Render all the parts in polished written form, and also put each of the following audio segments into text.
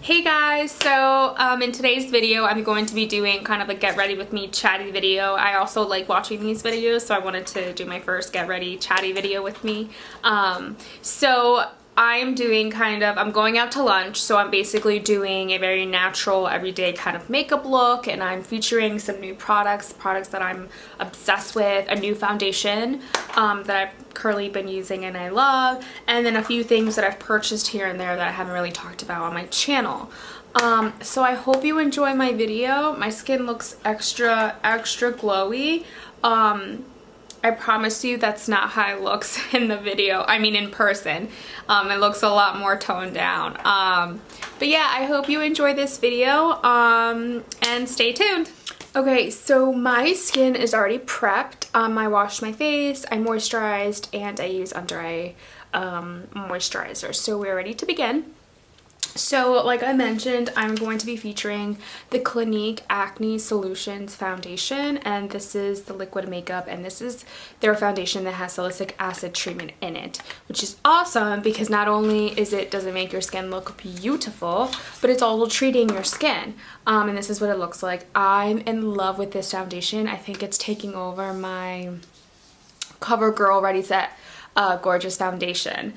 Hey guys, so in today's video I'm going to be doing kind of a get ready with me chatty video. I also like watching these videos, so I wanted to do my first get ready chatty video with me. So I'm doing I'm going out to lunch, so I'm basically doing a very natural everyday kind of makeup look, and I'm featuring some new products that I'm obsessed with, a new foundation that I've currently been using and I love, and then a few things that I've purchased here and there that I haven't really talked about on my channel. So I hope you enjoy my video. My skin looks extra glowy. I promise you that's not how it looks in the video. I mean in person. It looks a lot more toned down. But yeah, I hope you enjoy this video and stay tuned. Okay, so my skin is already prepped. I washed my face, I moisturized, and I use under eye moisturizer. So we're ready to begin. So like I mentioned, I'm going to be featuring the Clinique Acne Solutions foundation, and this is the liquid makeup, and this is their foundation that has salicylic acid treatment in it, which is awesome because not only does it make your skin look beautiful, but it's also treating your skin. And this is what it looks like. I'm in love with this foundation. I think it's taking over my CoverGirl Ready Set Gorgeous foundation,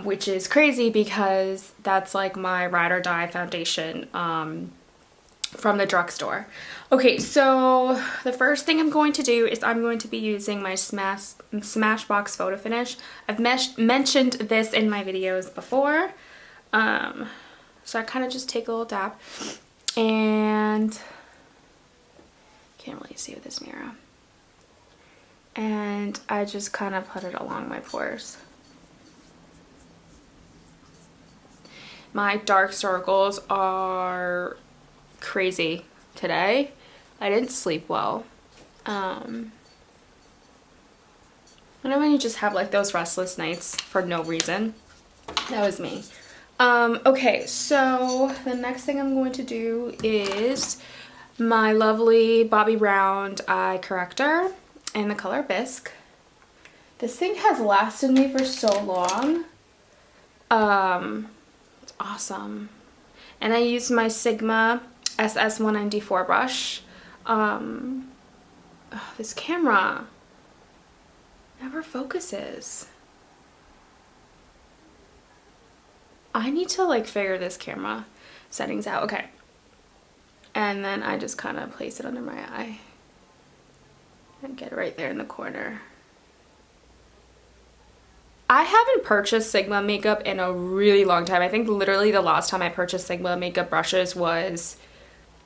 which is crazy because that's like my ride or die foundation from the drugstore. Okay, so the first thing I'm going to do is I'm going to be using my Smashbox Photo Finish. I've mentioned this in my videos before, so I kind of just take a little dab, and can't really see with this mirror. And I just kind of put it along my pores. My dark circles are crazy today. I didn't sleep well. You know when you just have like those restless nights for no reason? That was me. Okay, so the next thing I'm going to do is my lovely Bobbi Round Eye Corrector in the color Bisque. This thing has lasted me for so long. It's awesome. And I use my Sigma SS194 brush. This camera never focuses. I need to like figure this camera settings out. Okay. And then I just kind of place it under my eye and get it right there in the corner. I haven't purchased Sigma makeup in a really long time. I think literally the last time I purchased Sigma makeup brushes was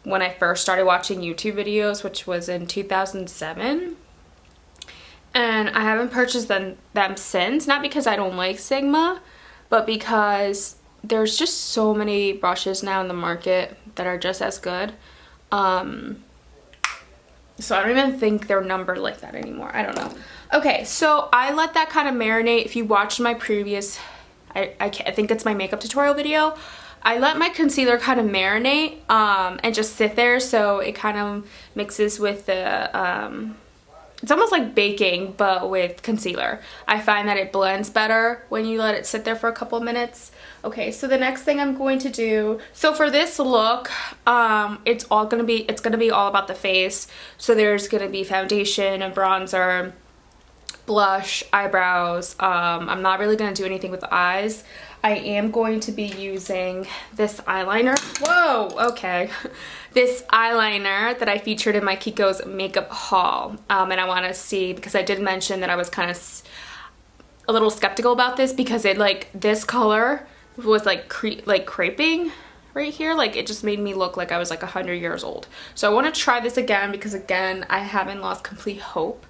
when I first started watching YouTube videos, which was in 2007. And I haven't purchased them since, not because I don't like Sigma, but because there's just so many brushes now in the market that are just as good. So I don't even think they're numbered like that anymore. I don't know. Okay, so I let that kind of marinate. If you watched my previous, I think it's my makeup tutorial video, I let my concealer kind of marinate and just sit there so it kind of mixes with the, it's almost like baking but with concealer. I find that it blends better when you let it sit there for a couple of minutes. Okay, so the next thing I'm going to do, so for this look, it's gonna be all about the face. So there's gonna be foundation and bronzer, blush, eyebrows. I'm not really gonna do anything with the eyes. I am going to be using this eyeliner. Whoa, okay. This eyeliner that I featured in my Kiko's makeup haul. And I want to see, because I did mention that I was kind of a little skeptical about this because it this color was like creping right here. Like it just made me look like I was like 100 years old. So I want to try this again because again, I haven't lost complete hope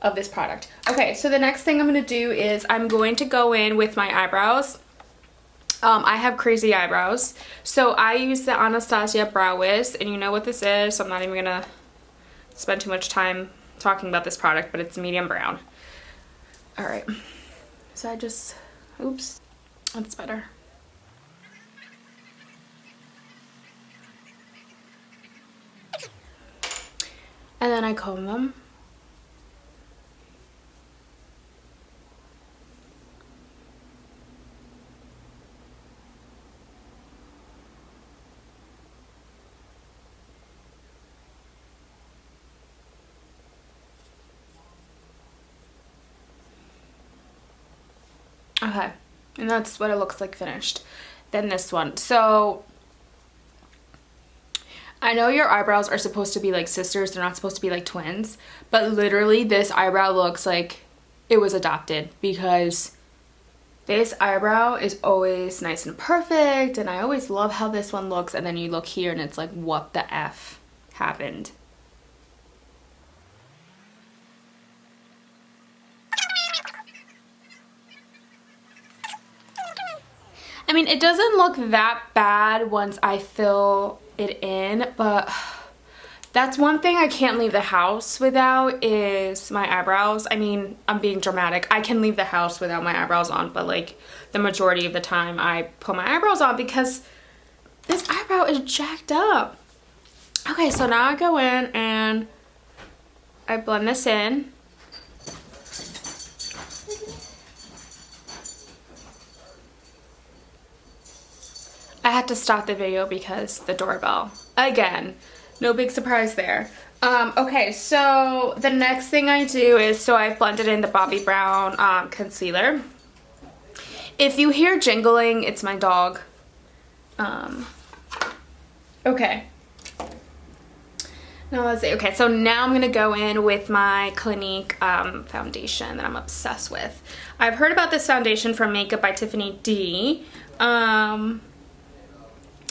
of this product. Okay, so the next thing I'm going to do is I'm going to go in with my eyebrows. I have crazy eyebrows, so I use the Anastasia Brow Wiz, and you know what this is, so I'm not even gonna spend too much time talking about this product, but it's medium brown. Alright, so I just, oops, that's better. And then I comb them. Okay, and that's what it looks like finished. Then this one. So I know your eyebrows are supposed to be like sisters, they're not supposed to be like twins, but literally this eyebrow looks like it was adopted, because this eyebrow is always nice and perfect, and I always love how this one looks, and then you look here and it's like, what the F happened? I mean, it doesn't look that bad once I fill it in, but that's one thing I can't leave the house without is my eyebrows. I mean, I'm being dramatic. I can leave the house without my eyebrows on, but like the majority of the time I put my eyebrows on because this eyebrow is jacked up. Okay, so now I go in and I blend this in. I had to stop the video because the doorbell. Again, no big surprise there. Okay, so the next thing I do is, so I've blended in the Bobbi Brown concealer. If you hear jingling, it's my dog. Okay. Now let's see. Okay, so now I'm gonna go in with my Clinique foundation that I'm obsessed with. I've heard about this foundation from Makeup by Tiffany D.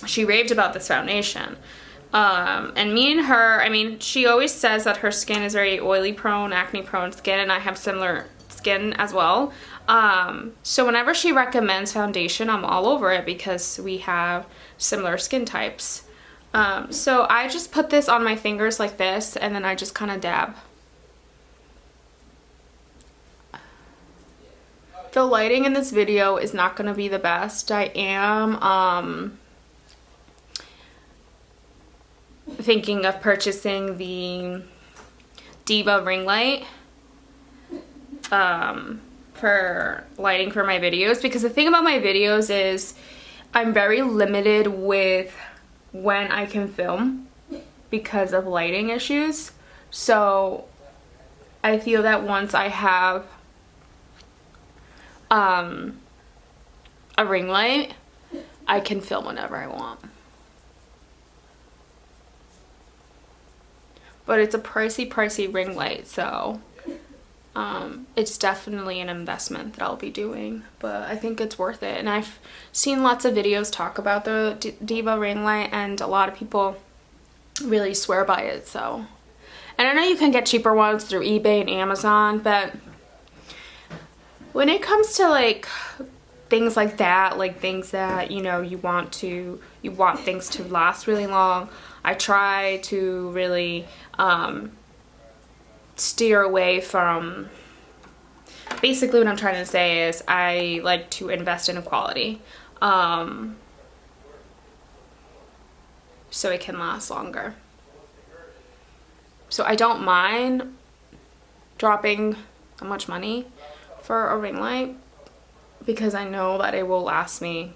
She raved about this foundation. And me and her, I mean, she always says that her skin is very oily prone, acne prone skin, and I have similar skin as well. So whenever she recommends foundation, I'm all over it because we have similar skin types. So I just put this on my fingers like this, and then I just kind of dab. The lighting in this video is not going to be the best. I am thinking of purchasing the Diva ring light for lighting for my videos, because the thing about my videos is I'm very limited with when I can film because of lighting issues. So I feel that once I have a ring light, I can film whenever I want. But it's a pricey ring light, so it's definitely an investment that I'll be doing, but I think it's worth it. And I've seen lots of videos talk about the Diva ring light, and a lot of people really swear by it. So, and I know you can get cheaper ones through eBay and Amazon, but when it comes to like things like that, like things that, you know, you want things to last really long, I try to really steer away from, basically what I'm trying to say is I like to invest in quality so it can last longer. So I don't mind dropping so much money for a ring light because I know that it will last me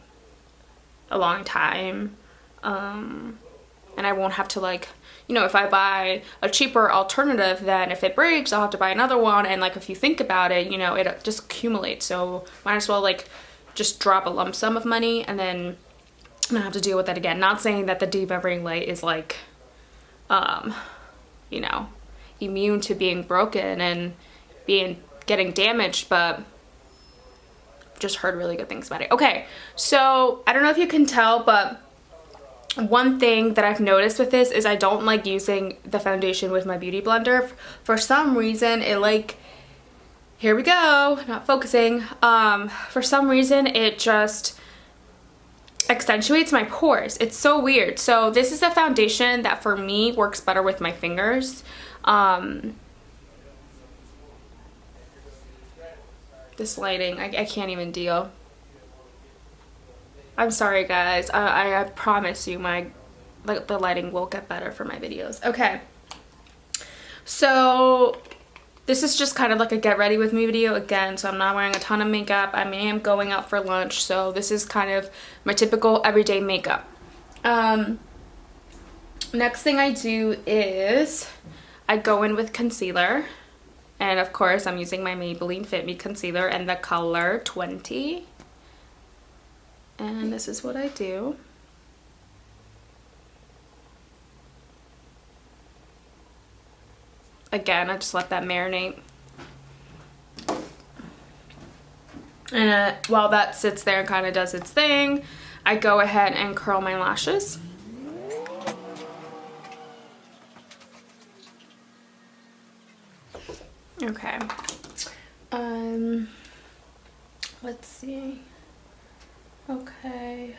a long time, and I won't have to, like, you know, if I buy a cheaper alternative, then if it breaks, I'll have to buy another one. And like, if you think about it, you know, it just accumulates. So might as well like just drop a lump sum of money and then not have to deal with that again. Not saying that the Diva ring light is like, you know, immune to being broken and getting damaged, but just heard really good things about it. Okay, so I don't know if you can tell, but one thing that I've noticed with this is I don't like using the foundation with my beauty blender. For some reason, it like, here we go, not focusing. For some reason, it just accentuates my pores. It's so weird. So this is a foundation that for me works better with my fingers. This lighting, I can't even deal. I'm sorry guys, I promise you the lighting will get better for my videos. Okay, so this is just kind of like a get ready with me video again, so I'm not wearing a ton of makeup. I am going out for lunch, so this is kind of my typical everyday makeup. Next thing I do is I go in with concealer, And of course, I'm using my Maybelline Fit Me concealer in the color 20. And this is what I do. Again, I just let that marinate. And while that sits there and kind of does its thing, I go ahead and curl my lashes. Okay. Let's see. Okay.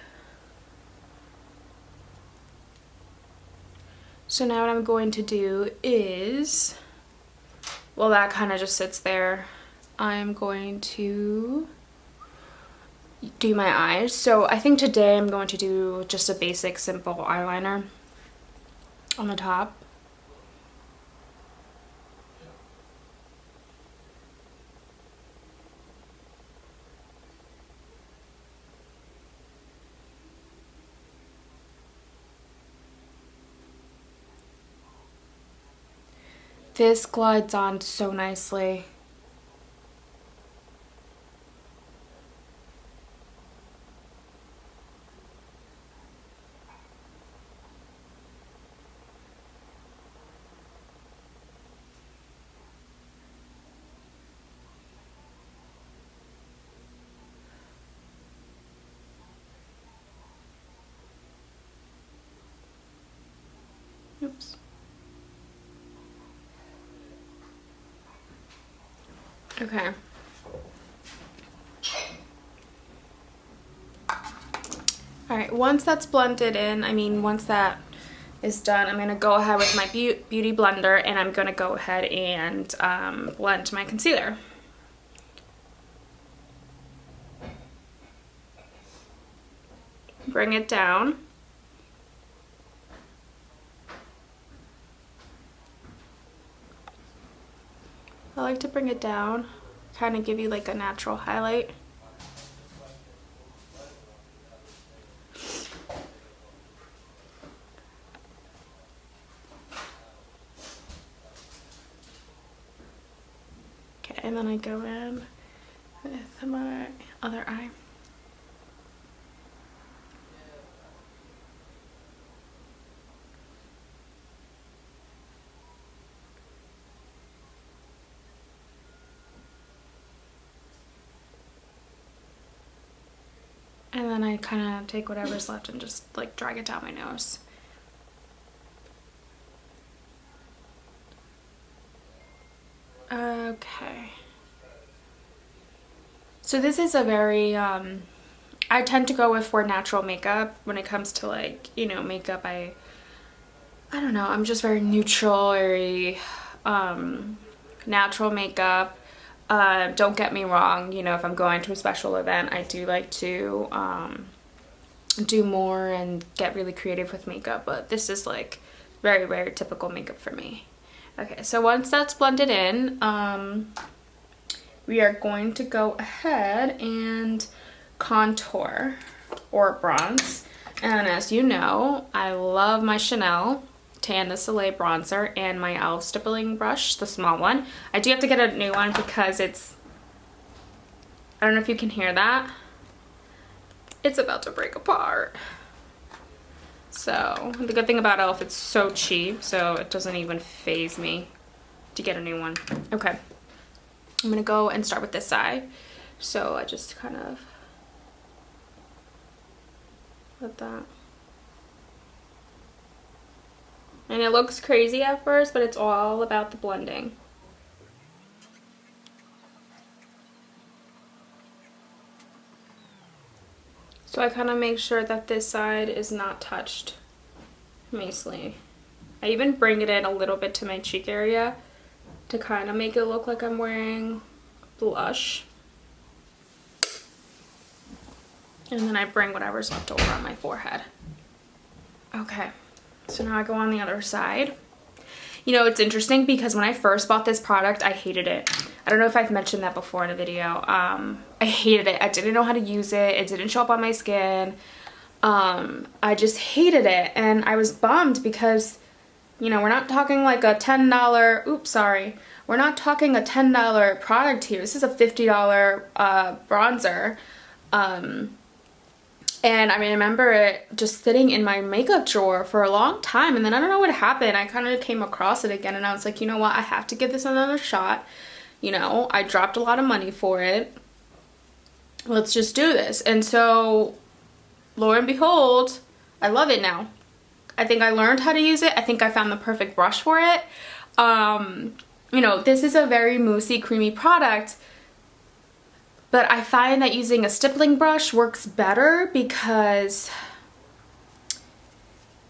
So now what I'm going to do is, well, that kind of just sits there. I'm going to do my eyes. So I think today I'm going to do just a basic simple eyeliner on the top. This glides on so nicely. Oops. Okay. Alright, once that's blended in, once that is done, I'm going to go ahead with my beauty blender and I'm going to go ahead and blend my concealer. Bring it down. I like to bring it down, kind of give you like a natural highlight. Okay, and then I go in with my other eye. And then I kind of take whatever's left and just like drag it down my nose. Okay. So this is a very, I tend to go with for natural makeup when it comes to like, makeup. I don't know, I'm just very neutral, very natural makeup. Don't get me wrong, if I'm going to a special event, I do like to do more and get really creative with makeup, but this is like very, very typical makeup for me. Okay, so once that's blended in, we are going to go ahead and contour or bronze. And as you know, I love my Chanel Tan the Soleil bronzer and my e.l.f. stippling brush, the small one. I do have to get a new one because it's, I don't know if you can hear that. It's about to break apart. So the good thing about e.l.f. it's so cheap, so it doesn't even faze me to get a new one. Okay, I'm gonna go and start with this side. So I just kind of let that. And it looks crazy at first, but it's all about the blending. So I kind of make sure that this side is not touched nicely. I even bring it in a little bit to my cheek area to kind of make it look like I'm wearing blush. And then I bring whatever's left over on my forehead. Okay. So now I go on the other side. It's interesting because when I first bought this product, I hated it. I don't know if I've mentioned that before in a video. I hated it. I didn't know how to use it. It didn't show up on my skin. I just hated it. And I was bummed because, we're not talking like a $10, oops, sorry. We're not talking a $10 product here. This is a $50 bronzer. And I remember it just sitting in my makeup drawer for a long time, and then I don't know what happened. I kind of came across it again, and I was like, you know what, I have to give this another shot. You know, I dropped a lot of money for it. Let's just do this. And so, lo and behold, I love it now. I think I learned how to use it. I think I found the perfect brush for it. You know, this is a very moussey, creamy product, but I find that using a stippling brush works better because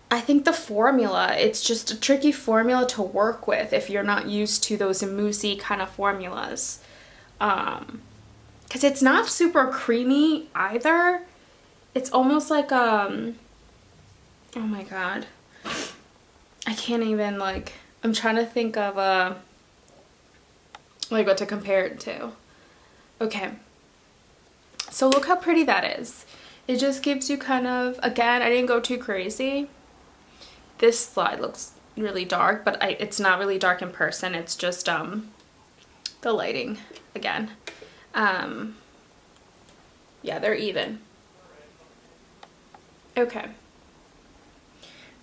I think the formula, it's just a tricky formula to work with if you're not used to those moussey kind of formulas. Because it's not super creamy either. It's almost like, oh my god. I can't even, like, I'm trying to think of, like, what to compare it to. Okay. So look how pretty that is. It just gives you kind of, again, I didn't go too crazy. This slide looks really dark, but it's not really dark in person. It's just the lighting again. Yeah, they're even. Okay.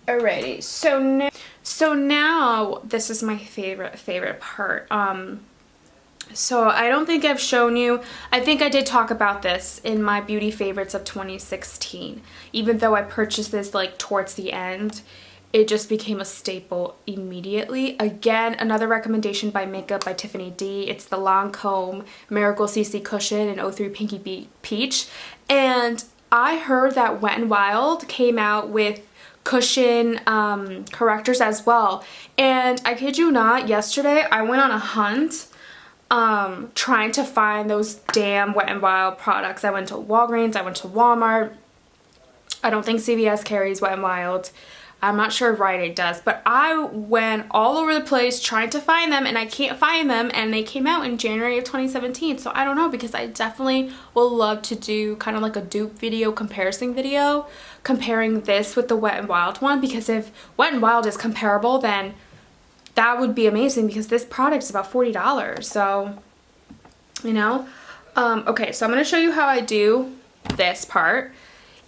Alrighty. So now this is my favorite part. So I don't think I've shown you, I think I did talk about this in my beauty favorites of 2016. Even though I purchased this like towards the end, it just became a staple immediately. Again, another recommendation by Makeup by Tiffany D. It's the Lancome Miracle CC Cushion in 03 Pinky Peach. And I heard that Wet n Wild came out with cushion correctors as well. And I kid you not, yesterday I went on a hunt trying to find those damn Wet n Wild products. I went to Walgreens, I went to Walmart. I don't think CVS carries Wet n Wild. I'm not sure if Rite Aid does, but I went all over the place trying to find them, and I can't find them, and they came out in January of 2017, so I don't know, because I definitely will love to do kind of like a dupe video, comparison video, comparing this with the Wet n Wild one, because if Wet n Wild is comparable, then that would be amazing, because this product is about $40, so, you know. Okay, so I'm going to show you how I do this part,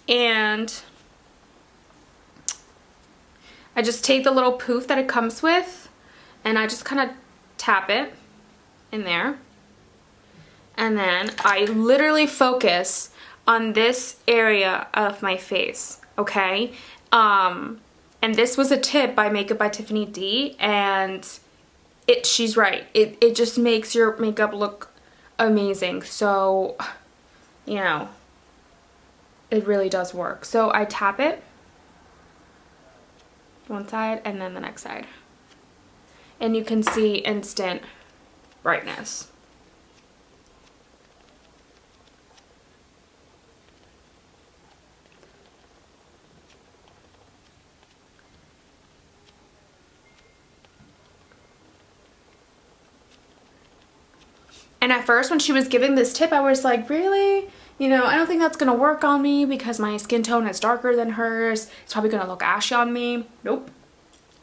and I just take the little poof that it comes with, and I just kind of tap it in there, and then I literally focus on this area of my face, okay? And this was a tip by Makeup by Tiffany D, and she's right. It just makes your makeup look amazing. So, you know, it really does work. So I tap it one side and then the next side, and you can see instant brightness. And at first when she was giving this tip, I was like, really? You know, I don't think that's gonna work on me because my skin tone is darker than hers. It's probably gonna look ashy on me. Nope,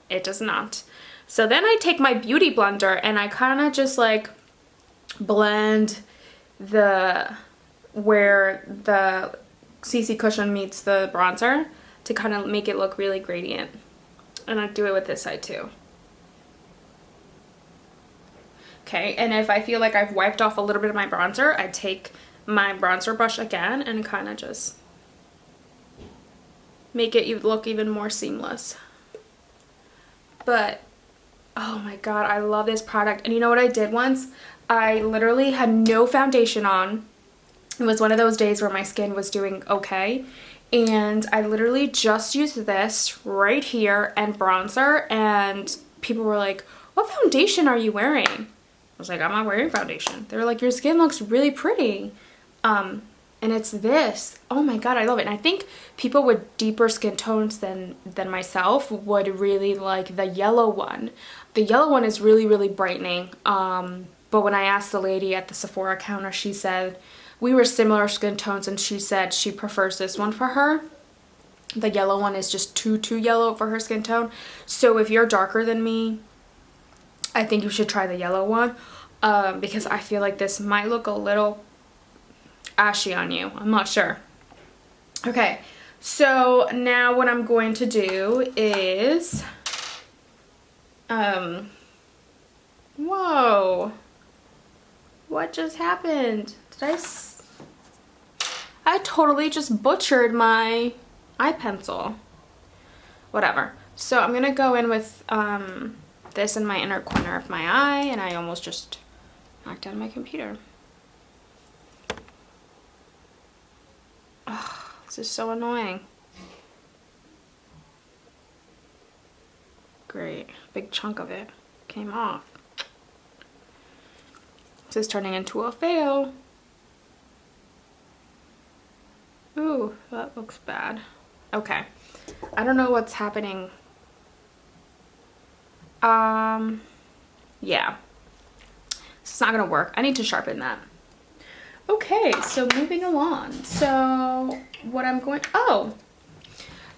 it does not. So then I take my beauty blender and I kind of just like blend where the CC cushion meets the bronzer to kind of make it look really gradient. And I do it with this side too. Okay, and if I feel like I've wiped off a little bit of my bronzer, I take my bronzer brush again and kind of just make it look even more seamless. But oh my god, I love this product. And you know what I did once? I literally had no foundation on. It was one of those days where my skin was doing okay, and I literally just used this right here and bronzer, and people were like, what foundation are you wearing? I was like, I'm not wearing foundation. They were like, your skin looks really pretty. And it's this. Oh my god, I love it. And I think people with deeper skin tones than myself would really like the yellow one. The yellow one is really, really brightening. But when I asked the lady at the Sephora counter, she said we were similar skin tones, and she said she prefers this one for her. The yellow one is just too yellow for her skin tone. So if you're darker than me, I think you should try the yellow one because I feel like this might look a little ashy on you. I'm not sure. Okay, so now what I'm going to do is, whoa, what just happened? I totally just butchered my eye pencil. Whatever. So I'm gonna go in with this in my inner corner of my eye, and I almost just knocked down my computer. Oh, this is so annoying. Great, big chunk of it came off. This is turning into a fail. Ooh, that looks bad. Okay, I don't know what's happening. Yeah, it's not gonna work. I need to sharpen that. Okay, so moving along. So what I'm going, oh,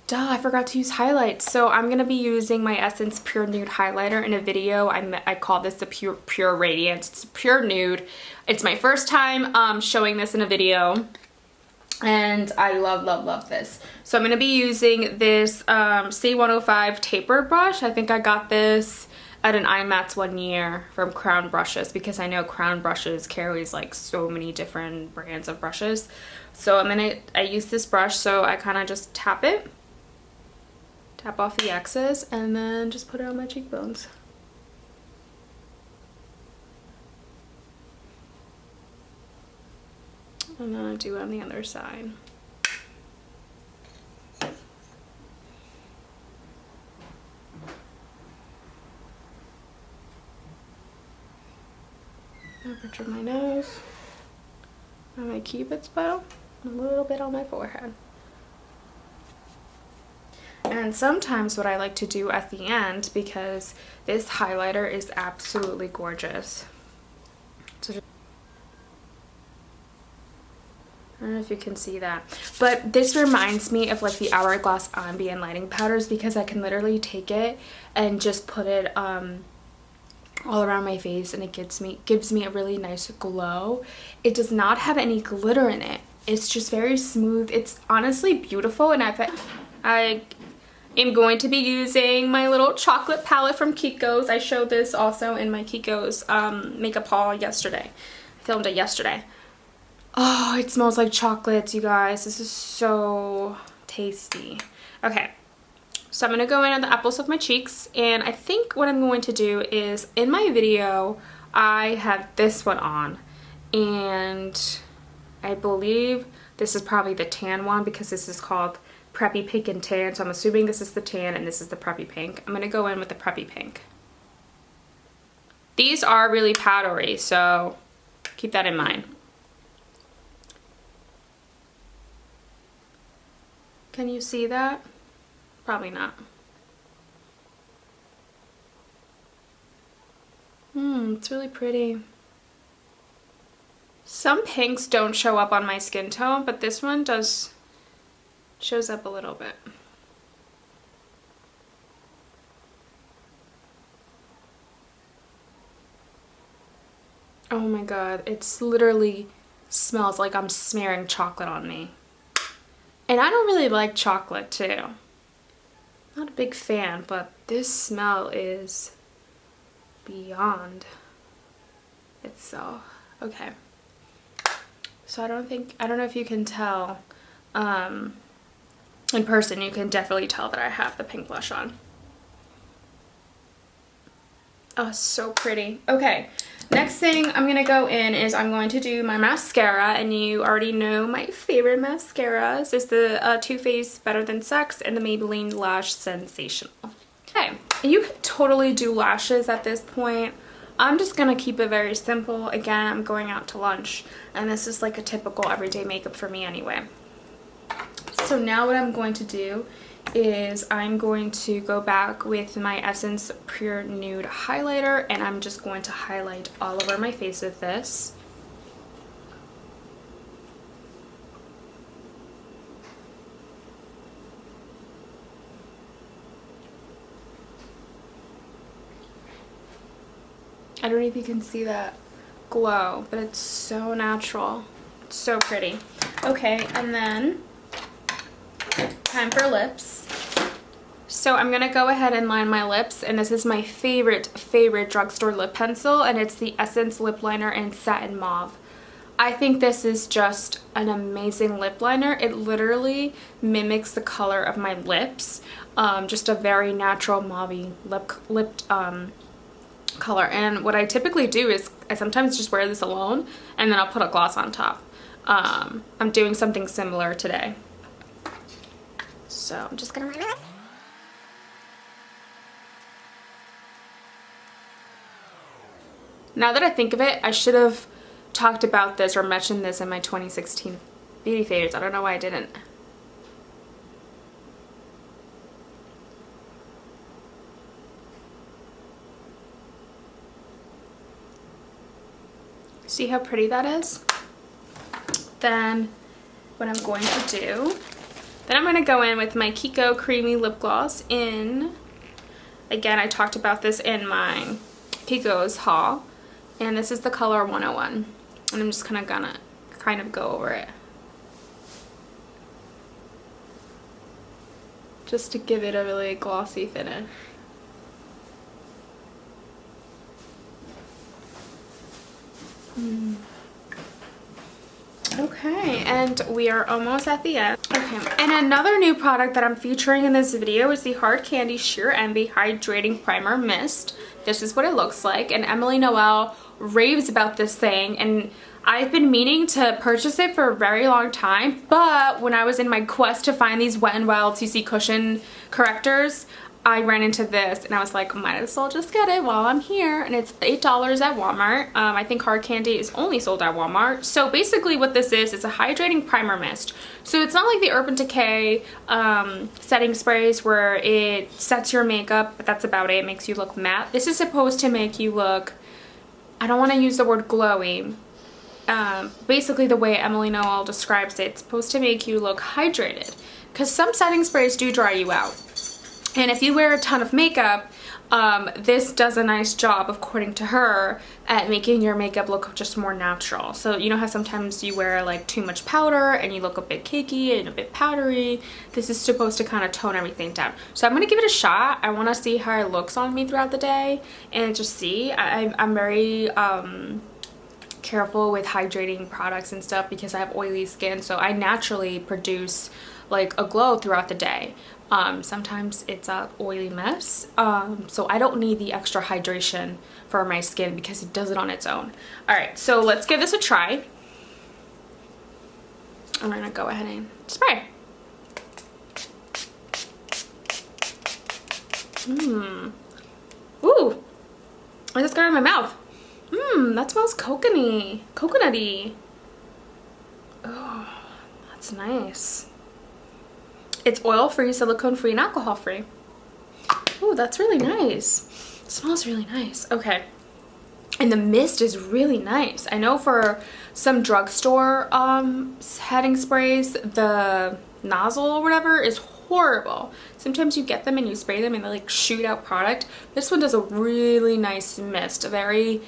duh, I forgot to use highlights. So I'm gonna be using my Essence Pure Nude highlighter in a video. I call this the Pure Radiance. It's Pure Nude. It's my first time showing this in a video, and I love this. So I'm gonna be using this C105 taper brush. I think I got this at an IMATS one year from Crown Brushes, because I know Crown Brushes carries like so many different brands of brushes. So I use this brush, so I kind of just tap off the excess, and then just put it on my cheekbones. And then I do it on the other side. Aperture of my nose, on my cupid's bow, and a little bit on my forehead. And sometimes what I like to do at the end, because this highlighter is absolutely gorgeous. So I don't know if you can see that, but this reminds me of like the Hourglass Ambient Lighting Powders, because I can literally take it and just put it all around my face, and it gives me a really nice glow. It does not have any glitter in it. It's just very smooth. It's honestly beautiful, and I am going to be using my little chocolate palette from Kiko's. I showed this also in my Kiko's makeup haul yesterday. I filmed it yesterday. Oh, it smells like chocolates, you guys. This is so tasty. Okay. So I'm going to go in on the apples of my cheeks, and I think what I'm going to do is, in my video, I have this one on, and I believe this is probably the tan one, because this is called Preppy Pink and Tan, so I'm assuming this is the tan and this is the Preppy Pink. I'm going to go in with the Preppy Pink. These are really powdery, so keep that in mind. Can you see that? Probably not. It's really pretty. Some pinks don't show up on my skin tone, but this one shows up a little bit. Oh my god, it's literally smells like I'm smearing chocolate on me. And I don't really like chocolate too. Not a big fan, but this smell is beyond itself. Okay. So I don't know if you can tell, in person you can definitely tell that I have the pink blush on. Oh, so pretty. Okay, next thing I'm gonna go in is I'm going to do my mascara, and you already know my favorite mascaras is the Too Faced Better Than Sex and the Maybelline Lash Sensational. Okay, you can totally do lashes at this point. I'm just gonna keep it very simple. Again, I'm going out to lunch, and this is like a typical everyday makeup for me anyway. So now what I'm going to do is I'm going to go back with my Essence Pure Nude highlighter, and I'm just going to highlight all over my face with this. I don't know if you can see that glow, but it's so natural. It's so pretty. Okay, and then time for lips. So I'm gonna go ahead and line my lips, and this is my favorite drugstore lip pencil, and it's the Essence lip liner in Satin Mauve. I think this is just an amazing lip liner. It literally mimics the color of my lips, just a very natural mauve lip color. And what I typically do is I sometimes just wear this alone, and then I'll put a gloss on top. I'm doing something similar today, so I'm just gonna line it. Now that I think of it, I should have talked about this or mentioned this in my 2016 beauty favorites. I don't know why I didn't. See how pretty that is? Then what I'm going to do, then I'm going to go in with my Kiko Creamy Lip Gloss in, again, I talked about this in my Kiko's haul, and this is the color 101, and I'm just gonna kind of go over it just to give it a really glossy finish. Okay, and we are almost at the end. Okay, and another new product that I'm featuring in this video is the Hard Candy Sheer Envy Hydrating Primer Mist. This is what it looks like, and Emily Noel raves about this thing, and I've been meaning to purchase it for a very long time, but when I was in my quest to find these Wet n Wild CC cushion correctors, I ran into this and I was like, might as well just get it while I'm here. And it's $8 at Walmart. I think Hard Candy is only sold at Walmart. So basically what this is a hydrating primer mist. So it's not like the Urban Decay setting sprays where it sets your makeup, but that's about it. It makes you look matte. This is supposed to make you look, I don't want to use the word glowy. Basically the way Emily Noel describes it, it's supposed to make you look hydrated. Because some setting sprays do dry you out. And if you wear a ton of makeup, this does a nice job, according to her, at making your makeup look just more natural. So you know how sometimes you wear like too much powder and you look a bit cakey and a bit powdery? This is supposed to kind of tone everything down. So I'm going to give it a shot. I want to see how it looks on me throughout the day and just see. I'm very careful with hydrating products and stuff because I have oily skin, so I naturally produce like a glow throughout the day. Sometimes it's a oily mess, so I don't need the extra hydration for my skin because it does it on its own. Alright, so let's give this a try. I'm gonna go ahead and spray. Ooh, I just got it in my mouth. That smells coconutty. Oh, that's nice. It's oil-free, silicone-free, and alcohol-free. Ooh, that's really nice. It smells really nice. Okay. And the mist is really nice. I know for some drugstore setting sprays, the nozzle or whatever is horrible. Sometimes you get them and you spray them and they like shoot out product. This one does a really nice mist. A very,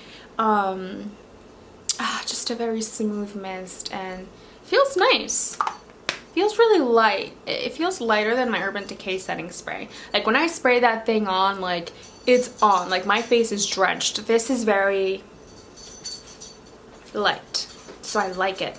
just a very smooth mist, and feels nice. Feels really light. It feels lighter than my Urban Decay setting spray. Like when I spray that thing on, like it's on. Like my face is drenched. This is very light, so I like it.